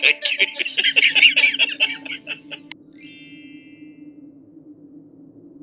Thank you.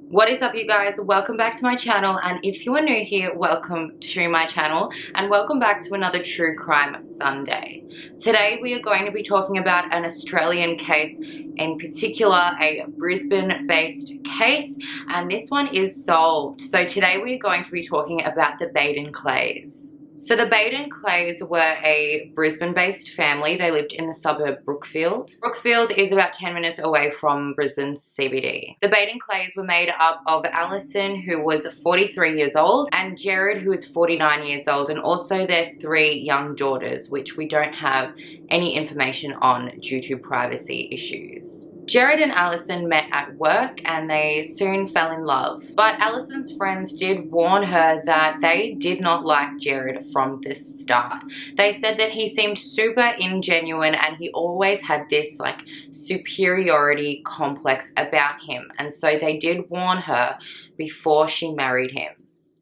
What is up, you guys? Welcome back to my channel, and if you are new here, welcome to my channel and welcome back to another True Crime Sunday. Today we are going to be talking about an Australian case, in particular a Brisbane based case, and this one is solved. So today we are going to be talking about the Baden-Clays. So the Baden-Clays were a Brisbane-based family. They lived in the suburb Brookfield. Brookfield is about 10 minutes away from Brisbane CBD. The Baden-Clays were made up of Alison, who was 43 years old, and Jared, who is 49 years old, and also their 3 young daughters, which we don't have any information on due to privacy issues. Jared and Alison met at work and they soon fell in love. But Alison's friends did warn her that they did not like Jared from the start. They said that he seemed super ingenuine and he always had this like superiority complex about him. And so they did warn her before she married him.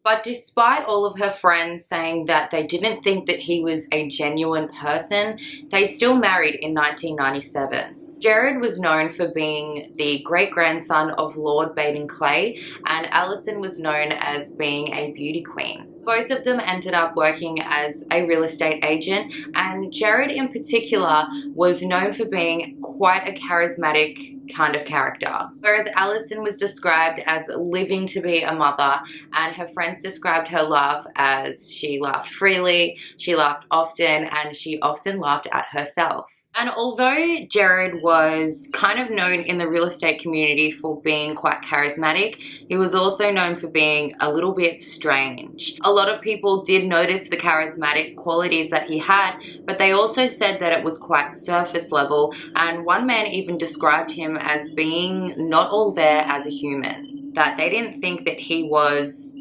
But despite all of her friends saying that they didn't think that he was a genuine person, they still married in 1997. Jared was known for being the great-grandson of Lord Baden-Clay, and Alison was known as being a beauty queen. Both of them ended up working as a real estate agent, and Jared in particular was known for being quite a charismatic kind of character. Whereas Alison was described as living to be a mother, and her friends described her laugh as she laughed freely, she laughed often, and she often laughed at herself. And although Jared was kind of known in the real estate community for being quite charismatic, he was also known for being a little bit strange. A lot of people did notice the charismatic qualities that he had, but they also said that it was quite surface level, and one man even described him as being not all there as a human, that they didn't think that he was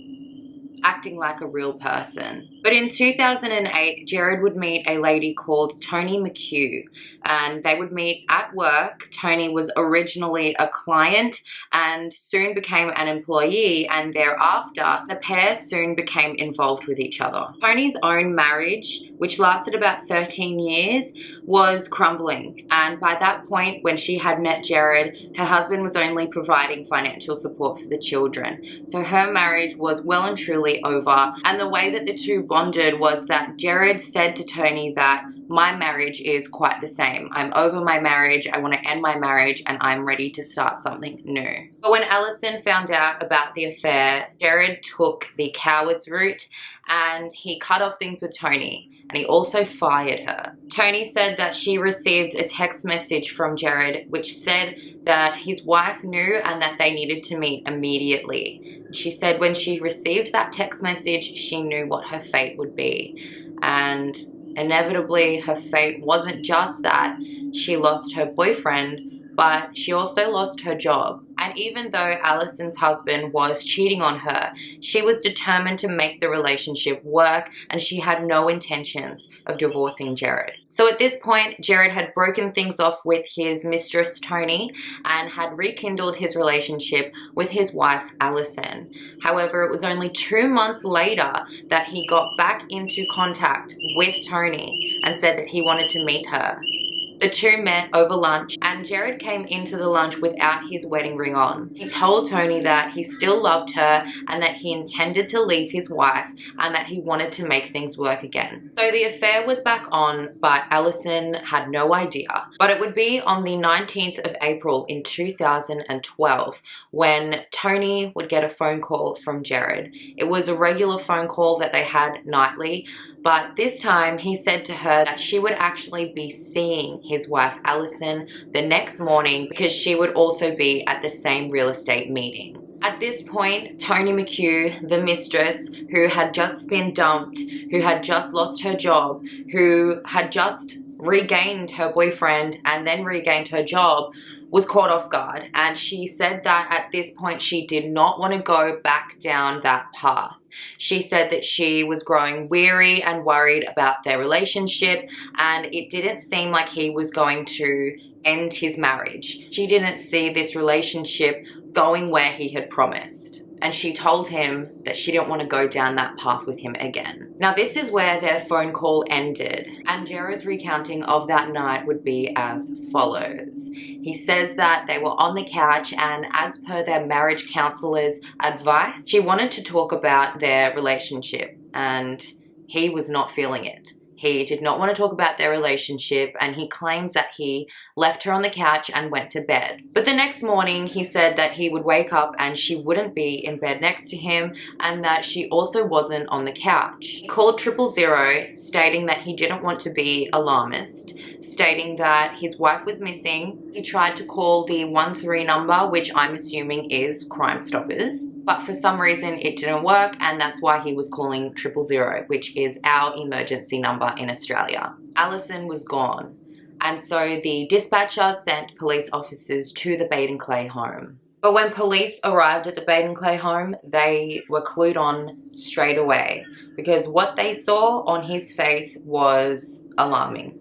acting like a real person. But in 2008, Jared would meet a lady called Toni McHugh, and they would meet at work. Toni was originally a client and soon became an employee, and thereafter the pair soon became involved with each other. Toni's own marriage, which lasted about 13 years, was crumbling, and by that point when she had met Jared, her husband was only providing financial support for the children. So her marriage was well and truly over, and the way that the two bonded was that Jared said to Toni that my marriage is quite the same. I'm over my marriage, I want to end my marriage, and I'm ready to start something new. But when Alison found out about the affair, Jared took the coward's route and he cut off things with Toni, and he also fired her. Toni said that she received a text message from Jared which said that his wife knew and that they needed to meet immediately. She said when she received that text message, she knew what her fate would be. And inevitably, her fate wasn't just that she lost her boyfriend, but she also lost her job. And even though Alison's husband was cheating on her, she was determined to make the relationship work, and she had no intentions of divorcing Jared. So at this point, Jared had broken things off with his mistress Toni and had rekindled his relationship with his wife Alison. However, it was only 2 months later that he got back into contact with Toni and said that he wanted to meet her. The two met over lunch, and Jared came into the lunch without his wedding ring on. He told Toni that he still loved her and that he intended to leave his wife and that he wanted to make things work again. So the affair was back on, but Alison had no idea. But it would be on the 19th of April in 2012 when Toni would get a phone call from Jared. It was a regular phone call that they had nightly, but this time he said to her that she would actually be seeing his wife Alison the next morning because she would also be at the same real estate meeting. At this point, Toni McHugh, the mistress, who had just been dumped, who had just lost her job, who had just regained her boyfriend and then regained her job, was caught off guard, and she said that at this point she did not want to go back down that path. She said that she was growing weary and worried about their relationship, and it didn't seem like he was going to end his marriage. She didn't see this relationship going where he had promised. and she told him that she didn't want to go down that path with him again. Now this is where their phone call ended, and Jared's recounting of that night would be as follows. He says that they were on the couch, and as per their marriage counselor's advice, she wanted to talk about their relationship, and he was not feeling it. He did not want to talk about their relationship, and he claims that he left her on the couch and went to bed. But the next morning, he said that he would wake up and she wouldn't be in bed next to him, and that she also wasn't on the couch. He called 000, stating that he didn't want to be alarmist, stating that his wife was missing. He tried to call the 13 number, which I'm assuming is Crime Stoppers, but for some reason it didn't work, and that's why he was calling 000, which is our emergency number in Australia. Alison was gone, and so the dispatcher sent police officers to the Baden-Clay home. But when police arrived at the Baden-Clay home, they were clued on straight away, because what they saw on his face was alarming.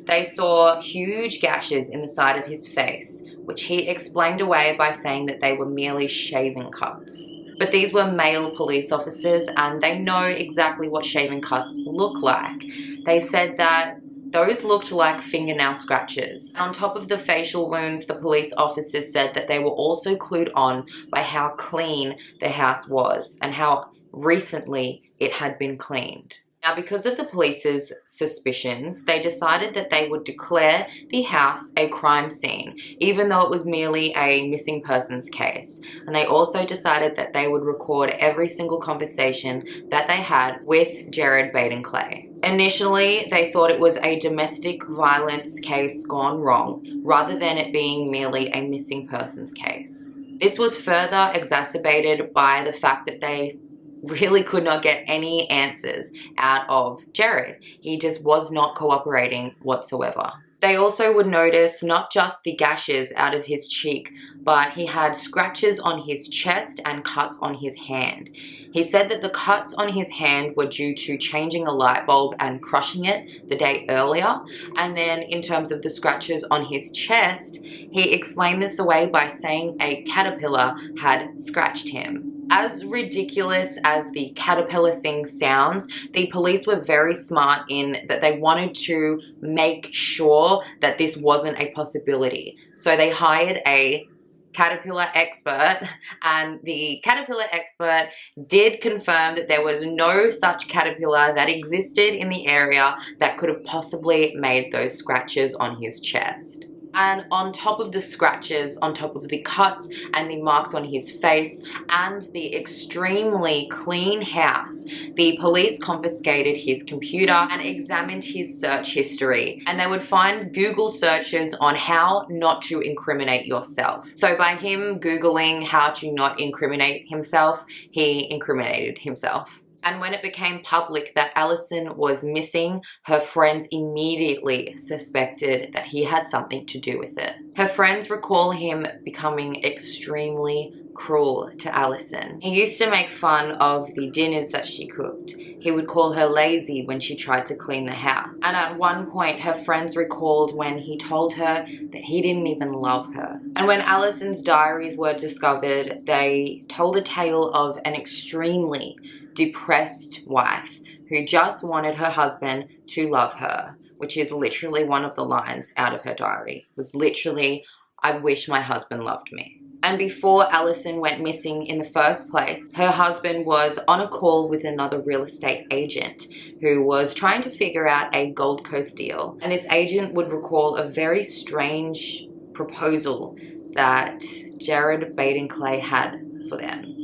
They saw huge gashes in the side of his face, which he explained away by saying that they were merely shaving cuts. But these were male police officers, and they know exactly what shaving cuts look like. They said that those looked like fingernail scratches. On top of the facial wounds, the police officers said that they were also clued on by how clean the house was and how recently it had been cleaned. Now, because of the police's suspicions, they decided that they would declare the house a crime scene, even though it was merely a missing persons case. And they also decided that they would record every single conversation that they had with Jared Baden-Clay. Initially, they thought it was a domestic violence case gone wrong, rather than it being merely a missing persons case. This was further exacerbated by the fact that they really could not get any answers out of Jared. He just was not cooperating whatsoever. They also would notice not just the gashes out of his cheek, but he had scratches on his chest and cuts on his hand. He said that the cuts on his hand were due to changing a light bulb and crushing it the day earlier. And then in terms of the scratches on his chest, he explained this away by saying a caterpillar had scratched him. As ridiculous as the caterpillar thing sounds, the police were very smart in that they wanted to make sure that this wasn't a possibility. So they hired a caterpillar expert, and the caterpillar expert did confirm that there was no such caterpillar that existed in the area that could have possibly made those scratches on his chest. And on top of the scratches, on top of the cuts and the marks on his face and the extremely clean house, the police confiscated his computer and examined his search history. And they would find Google searches on how not to incriminate yourself. So by him Googling how to not incriminate himself, he incriminated himself. And when it became public that Alison was missing, her friends immediately suspected that he had something to do with it. Her friends recall him becoming extremely cruel to Alison. He used to make fun of the dinners that she cooked. He would call her lazy when she tried to clean the house. And at one point, her friends recalled when he told her that he didn't even love her. And when Alison's diaries were discovered, they told a tale of an extremely depressed wife who just wanted her husband to love her, which is literally one of the lines out of her diary. It was literally, "I wish my husband loved me." And before Alison went missing in the first place, her husband was on a call with another real estate agent who was trying to figure out a Gold Coast deal. And this agent would recall a very strange proposal that Jared Baden-Clay had for them.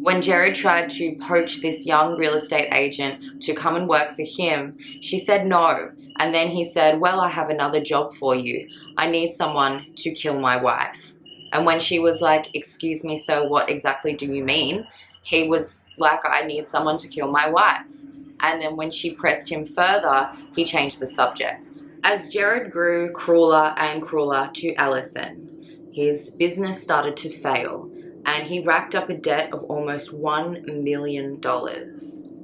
When Jared tried to poach this young real estate agent to come and work for him, she said no. And then he said, "Well, I have another job for you. I need someone to kill my wife." And when she was like, "Excuse me, sir, what exactly do you mean?" He was like, "I need someone to kill my wife." And then when she pressed him further, he changed the subject. As Jared grew crueler and crueler to Alison, his business started to fail, and he racked up a debt of almost $1 million.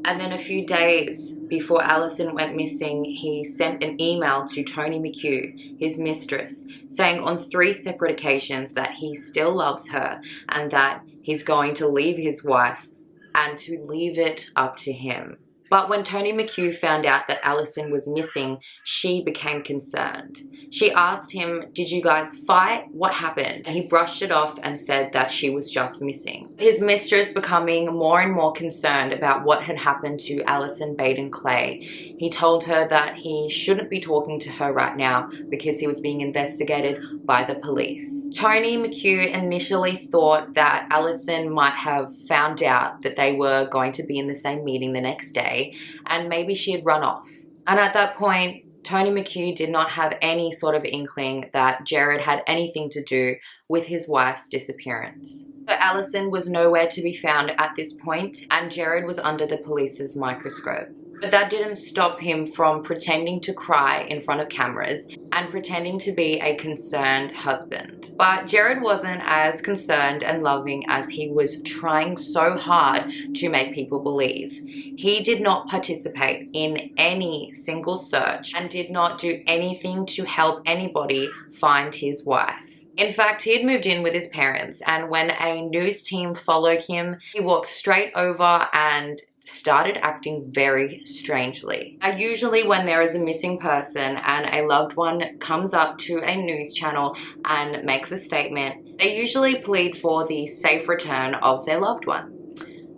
And then a few days before Alison went missing, he sent an email to Tony McHugh, his mistress, saying on 3 separate occasions that he still loves her and that he's going to leave his wife and to leave it up to him. But when Tony McHugh found out that Alison was missing, she became concerned. She asked him, "Did you guys fight? What happened?" And he brushed it off and said that she was just missing. His mistress becoming more and more concerned about what had happened to Alison Baden-Clay. He told her that he shouldn't be talking to her right now because he was being investigated by the police. Tony McHugh initially thought that Alison might have found out that they were going to be in the same meeting the next day, and maybe she had run off. And at that point, Tony McHugh did not have any sort of inkling that Jared had anything to do with his wife's disappearance. So Alison was nowhere to be found at this point, and Jared was under the police's microscope. But that didn't stop him from pretending to cry in front of cameras and pretending to be a concerned husband. But Jared wasn't as concerned and loving as he was trying so hard to make people believe. He did not participate in any single search and did not do anything to help anybody find his wife. In fact, he had moved in with his parents, and when a news team followed him, he walked straight over and started acting very strangely. Now, usually when there is a missing person and a loved one comes up to a news channel and makes a statement, they usually plead for the safe return of their loved one.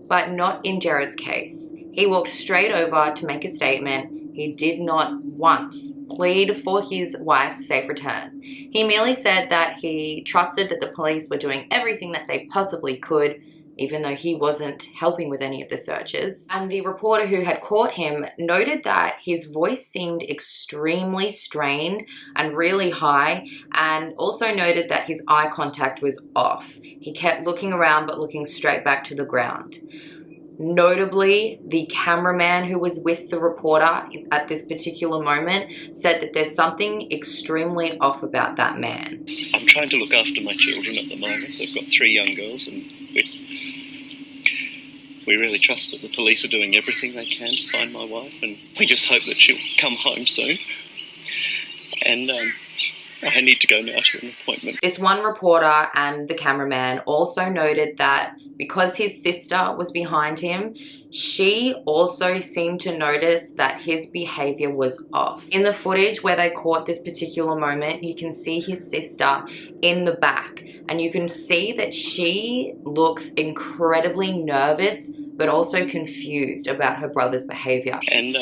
But not in Jared's case. He walked straight over to make a statement. He did not once plead for his wife's safe return. He merely said that he trusted that the police were doing everything that they possibly could, even though he wasn't helping with any of the searches. And the reporter who had caught him noted that his voice seemed extremely strained and really high, and also noted that his eye contact was off. He kept looking around but looking straight back to the ground. Notably, the cameraman who was with the reporter at this particular moment said that there's something extremely off about that man. I'm trying to look after my children at the moment. They've got 3 young girls, and we really trust that the police are doing everything they can to find my wife, and we just hope that she'll come home soon. And I need to go now to an appointment. This one reporter and the cameraman also noted that because his sister was behind him, she also seemed to notice that his behavior was off. In the footage where they caught this particular moment, you can see his sister in the back, and you can see that she looks incredibly nervous but also confused about her brother's behavior. And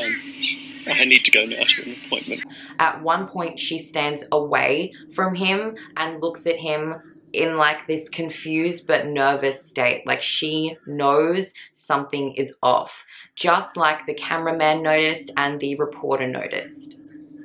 I need to go now to an appointment. At one point, she stands away from him and looks at him in like this confused but nervous state. Like she knows something is off, just like the cameraman noticed and the reporter noticed.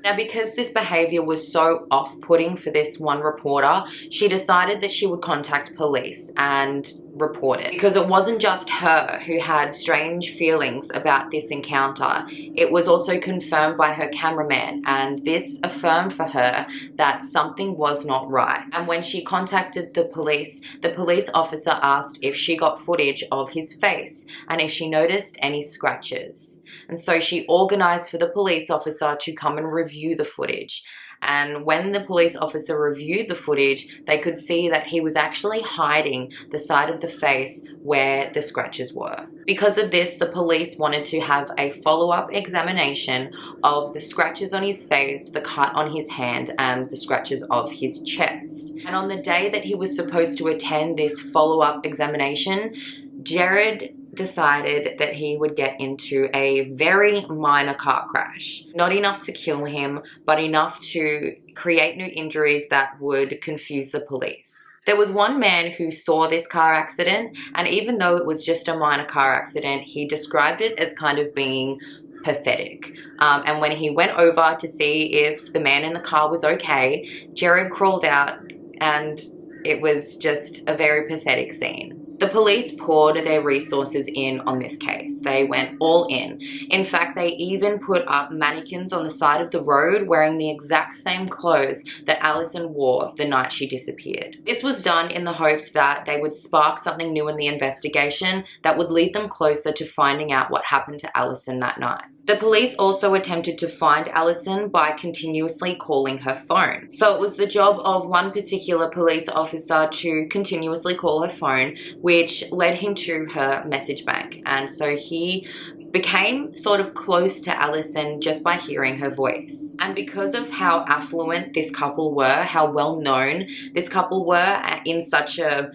Now, because this behavior was so off-putting for this one reporter, she decided that she would contact police and report it. Because it wasn't just her who had strange feelings about this encounter. It was also confirmed by her cameraman, and this affirmed for her that something was not right. And when she contacted the police officer asked if she got footage of his face and if she noticed any scratches. And so she organized for the police officer to come and review the footage. And when the police officer reviewed the footage, they could see that he was actually hiding the side of the face where the scratches were. Because of this, the police wanted to have a follow-up examination of the scratches on his face, the cut on his hand, and the scratches of his chest. And on the day that he was supposed to attend this follow-up examination, Jared decided that he would get into a very minor car crash. Not enough to kill him, but enough to create new injuries that would confuse the police. There was one man who saw this car accident, and even though it was just a minor car accident, he described it as kind of being pathetic. And when he went over to see if the man in the car was okay, Jared crawled out, and it was just a very pathetic scene. The police poured their resources in on this case. They went all in. In fact, they even put up mannequins on the side of the road wearing the exact same clothes that Alison wore the night she disappeared. This was done in the hopes that they would spark something new in the investigation that would lead them closer to finding out what happened to Alison that night. The police also attempted to find Alison by continuously calling her phone. So it was the job of one particular police officer to continuously call her phone, which led him to her message bank. And so he became sort of close to Alison just by hearing her voice. And because of how affluent this couple were, how well known this couple were in such a,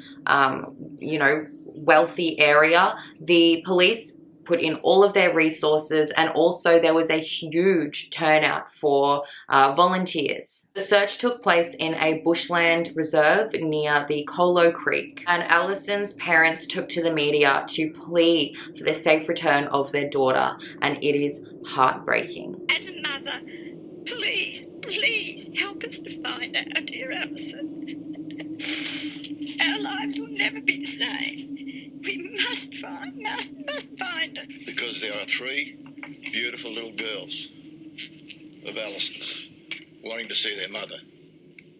wealthy area, the police put in all of their resources, and also there was a huge turnout for volunteers. The search took place in a bushland reserve near the Colo Creek, and Alison's parents took to the media to plead for the safe return of their daughter, and it is heartbreaking. As a mother, please help us to find our dear Alison. Our lives will never be the same. We must find her. Because there are 3 beautiful little girls of Alison's wanting to see their mother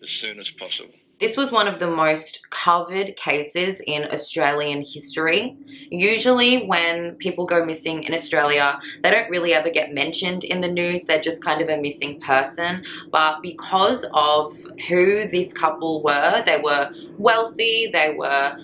as soon as possible. This was one of the most covered cases in Australian history. Usually when people go missing in Australia, they don't really ever get mentioned in the news. They're just kind of a missing person. But because of who this couple were, they were wealthy, they were,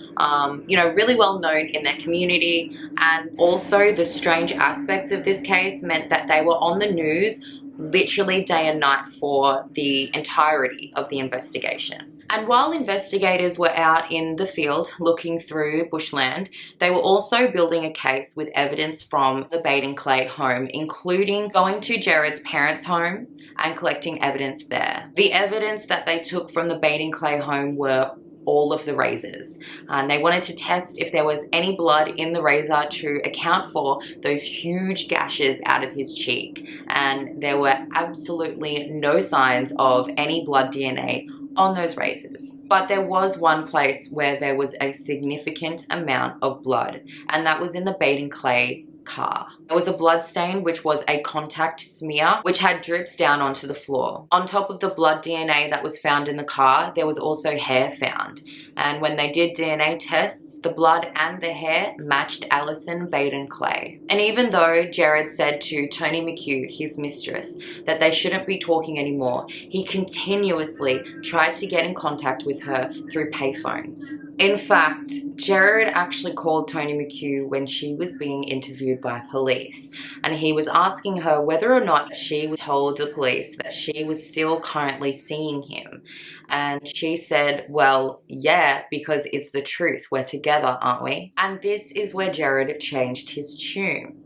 really well known in their community. And also the strange aspects of this case meant that they were on the news literally day and night for the entirety of the investigation. And while investigators were out in the field looking through bushland, they were also building a case with evidence from the Baden-Clay home, including going to Jared's parents' home and collecting evidence there. The evidence that they took from the Baden-Clay home were all of the razors, and they wanted to test if there was any blood in the razor to account for those huge gashes out of his cheek, and there were absolutely no signs of any blood DNA on those razors. But there was one place where there was a significant amount of blood, and that was in the Baden-Clay car. There was a blood stain, which was a contact smear, which had drips down onto the floor. On top of the blood DNA that was found in the car, there was also hair found. And when they did DNA tests, the blood and the hair matched Alison Baden-Clay. And even though Jared said to Tony McHugh, his mistress, that they shouldn't be talking anymore, he continuously tried to get in contact with her through payphones. In fact, Jared actually called Tony McHugh when she was being interviewed by police, and he was asking her whether or not she told the police that she was still currently seeing him. And she said, well, yeah, because it's the truth. We're together, aren't we? And this is where Jared changed his tune.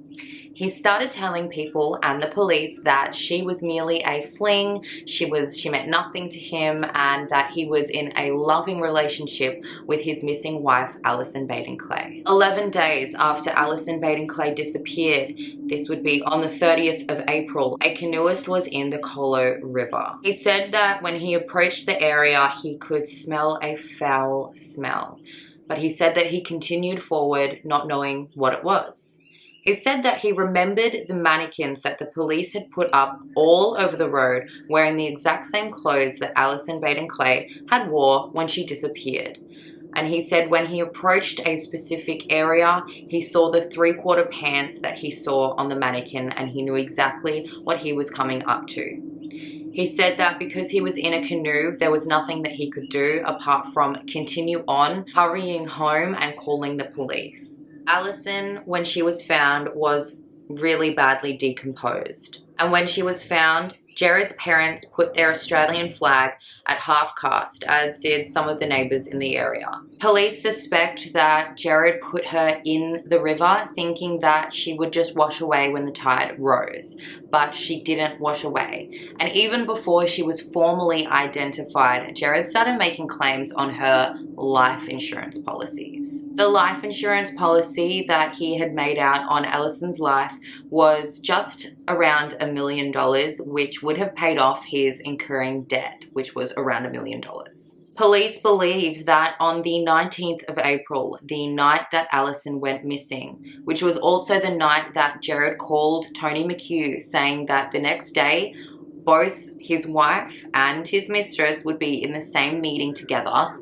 He started telling people and the police that she was merely a fling, she meant nothing to him, and that he was in a loving relationship with his missing wife, Alison Baden-Clay. 11 days after Alison Baden-Clay disappeared, this would be on the 30th of April, a canoeist was in the Colo River. He said that when he approached the area, he could smell a foul smell, but he said that he continued forward, not knowing what it was. He said that he remembered the mannequins that the police had put up all over the road wearing the exact same clothes that Alison Baden-Clay had wore when she disappeared. And he said when he approached a specific area, he saw the 3/4 pants that he saw on the mannequin, and he knew exactly what he was coming up to. He said that because he was in a canoe, there was nothing that he could do apart from continue on, hurrying home and calling the police. Alison, when she was found, was really badly decomposed. And when she was found, Jared's parents put their Australian flag at half-mast, as did some of the neighbours in the area. Police suspect that Jared put her in the river, thinking that she would just wash away when the tide rose, but she didn't wash away. And even before she was formally identified, Jared started making claims on her life insurance policies. The life insurance policy that he had made out on Alison's life was just around $1 million, which would have paid off his incurring debt, which was around $1 million. Police believe that on the 19th of April, the night that Alison went missing, which was also the night that Jared called Tony McHugh saying that the next day, both his wife and his mistress would be in the same meeting together,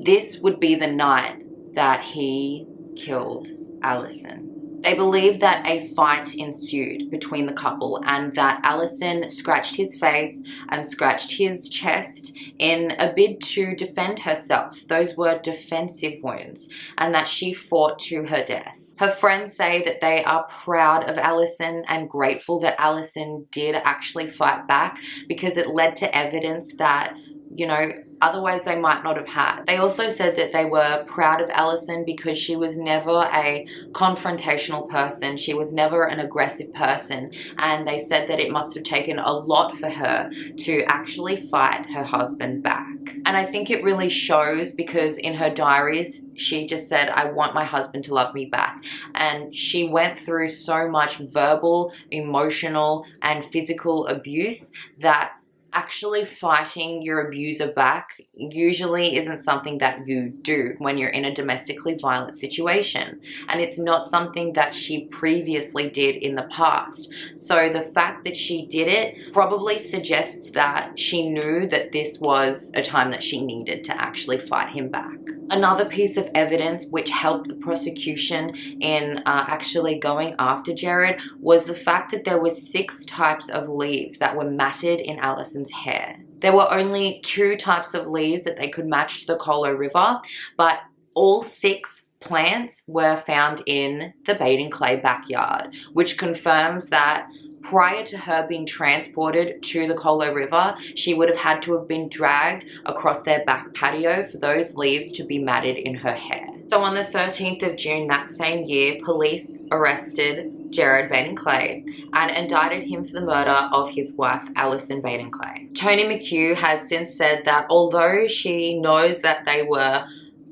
this would be the night that he killed Alison. They believe that a fight ensued between the couple and that Alison scratched his face and scratched his chest in a bid to defend herself. Those were defensive wounds, and that she fought to her death. Her friends say that they are proud of Alison and grateful that Alison did actually fight back, because it led to evidence that, you know, otherwise they might not have had. They also said that they were proud of Alison because she was never a confrontational person. She was never an aggressive person. And they said that it must have taken a lot for her to actually fight her husband back. And I think it really shows, because in her diaries, she just said, I want my husband to love me back. And she went through so much verbal, emotional, and physical abuse that actually fighting your abuser back usually isn't something that you do when you're in a domestically violent situation. And it's not something that she previously did in the past. So the fact that she did it probably suggests that she knew that this was a time that she needed to actually fight him back. Another piece of evidence which helped the prosecution in actually going after Jared was the fact that there were 6 types of leaves that were matted in Alison's hair. There were only 2 types of leaves that they could match the Colo River, but all 6 plants were found in the Baden-Clay backyard, which confirms that prior to her being transported to the Colo River, she would have had to have been dragged across their back patio for those leaves to be matted in her hair. So on the 13th of June that same year, police arrested Jared Baden-Clay and indicted him for the murder of his wife, Alison Baden-Clay. Toni McHugh has since said that although she knows that they were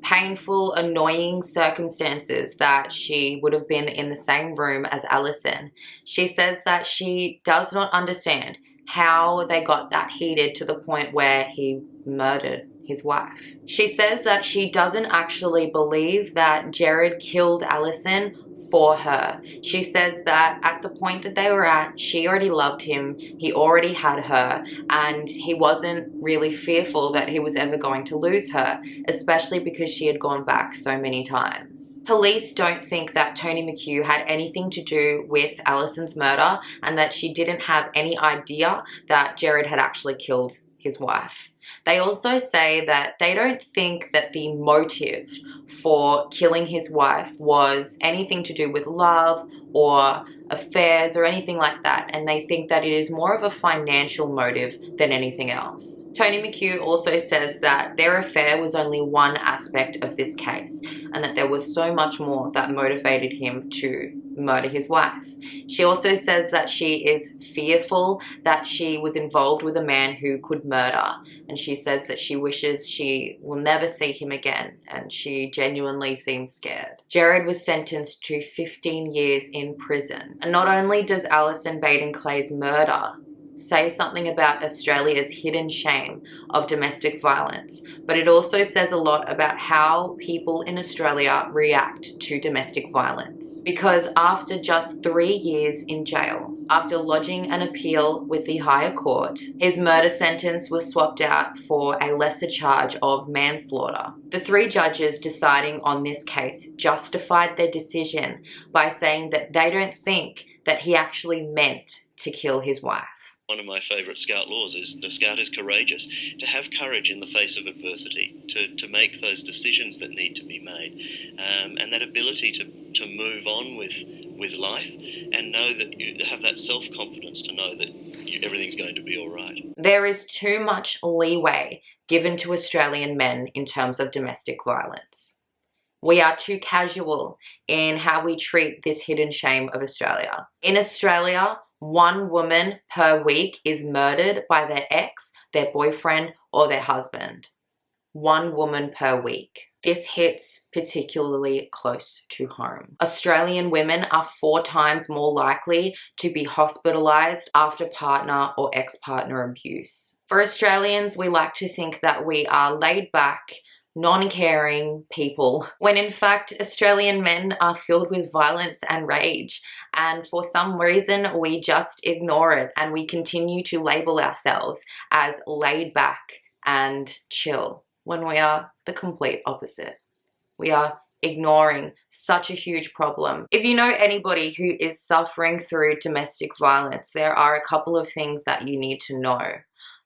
painful, annoying circumstances that she would have been in the same room as Alison, she says that she does not understand how they got that heated to the point where he murdered his wife. She says that she doesn't actually believe that Jared killed Alison for her. She says that at the point that they were at, she already loved him, he already had her, and he wasn't really fearful that he was ever going to lose her, especially because she had gone back so many times. Police don't think that Toni McHugh had anything to do with Alison's murder, and that she didn't have any idea that Jared had actually killed his wife. They also say that they don't think that the motive for killing his wife was anything to do with love or affairs or anything like that, and they think that it is more of a financial motive than anything else. Toni McHugh also says that their affair was only one aspect of this case, and that there was so much more that motivated him to murder his wife. She also says that she is fearful that she was involved with a man who could murder, and she says that she wishes she will never see him again, and she genuinely seems scared. Jared was sentenced to 15 years in prison. And not only does Alison Baden-Clay's murder say something about Australia's hidden shame of domestic violence, but it also says a lot about how people in Australia react to domestic violence. Because after just 3 years in jail, after lodging an appeal with the higher court, his murder sentence was swapped out for a lesser charge of manslaughter. The 3 judges deciding on this case justified their decision by saying that they don't think that he actually meant to kill his wife. One of my favourite Scout laws is the Scout is courageous, to have courage in the face of adversity, to make those decisions that need to be made, and that ability to move on with life and know that you have that self-confidence to know that everything's going to be all right. There is too much leeway given to Australian men in terms of domestic violence. We are too casual in how we treat this hidden shame of Australia. In Australia, 1 woman per week is murdered by their ex, their boyfriend, or their husband. 1 woman per week. This hits particularly close to home. Australian women are 4 times more likely to be hospitalised after partner or ex-partner abuse. For Australians, we like to think that we are laid back, non-caring people, when in fact Australian men are filled with violence and rage, and for some reason we just ignore it and we continue to label ourselves as laid back and chill when we are the complete opposite. We are ignoring such a huge problem. If you know anybody who is suffering through domestic violence, there are a couple of things that you need to know.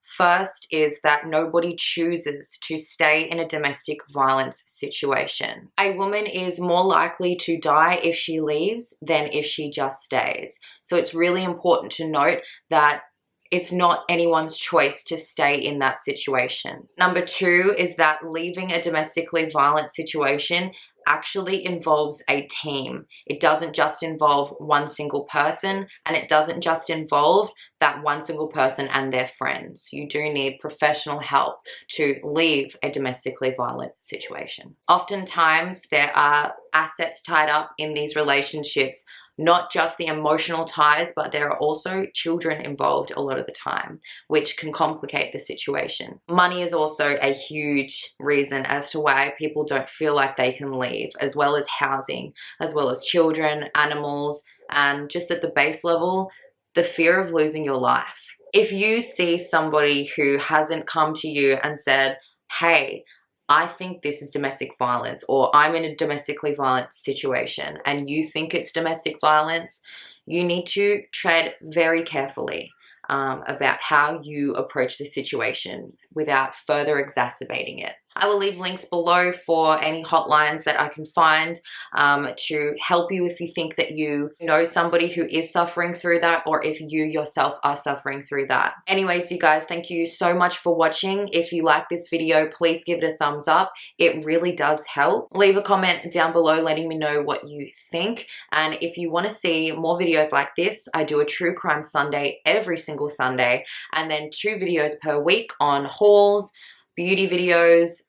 First is that nobody chooses to stay in a domestic violence situation. A woman is more likely to die if she leaves than if she just stays. So it's really important to note that it's not anyone's choice to stay in that situation. Number two is that leaving a domestically violent situation actually involves a team. It doesn't just involve one single person, and it doesn't just involve that one single person and their friends. You do need professional help to leave a domestically violent situation. Oftentimes, there are assets tied up in these relationships, not just the emotional ties, but there are also children involved a lot of the time, which can complicate the situation. Money is also a huge reason as to why people don't feel like they can leave, as well as housing, as well as children, animals, and just at the base level, the fear of losing your life. If you see somebody who hasn't come to you and said, hey, I think this is domestic violence, or I'm in a domestically violent situation, and you think it's domestic violence, you need to tread very carefully about how you approach the situation without further exacerbating it. I will leave links below for any hotlines that I can find to help you if you think that you know somebody who is suffering through that, or if you yourself are suffering through that. Anyways, you guys, thank you so much for watching. If you like this video, please give it a thumbs up. It really does help. Leave a comment down below letting me know what you think. And if you want to see more videos like this, I do a True Crime Sunday every single Sunday, and then 2 videos per week on hauls, beauty videos,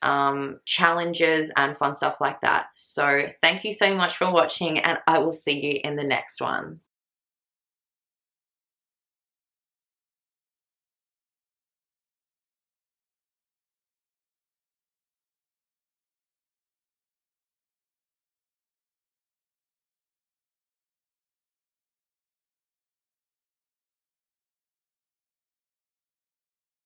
challenges, and fun stuff like that. So thank you so much for watching, and I will see you in the next one.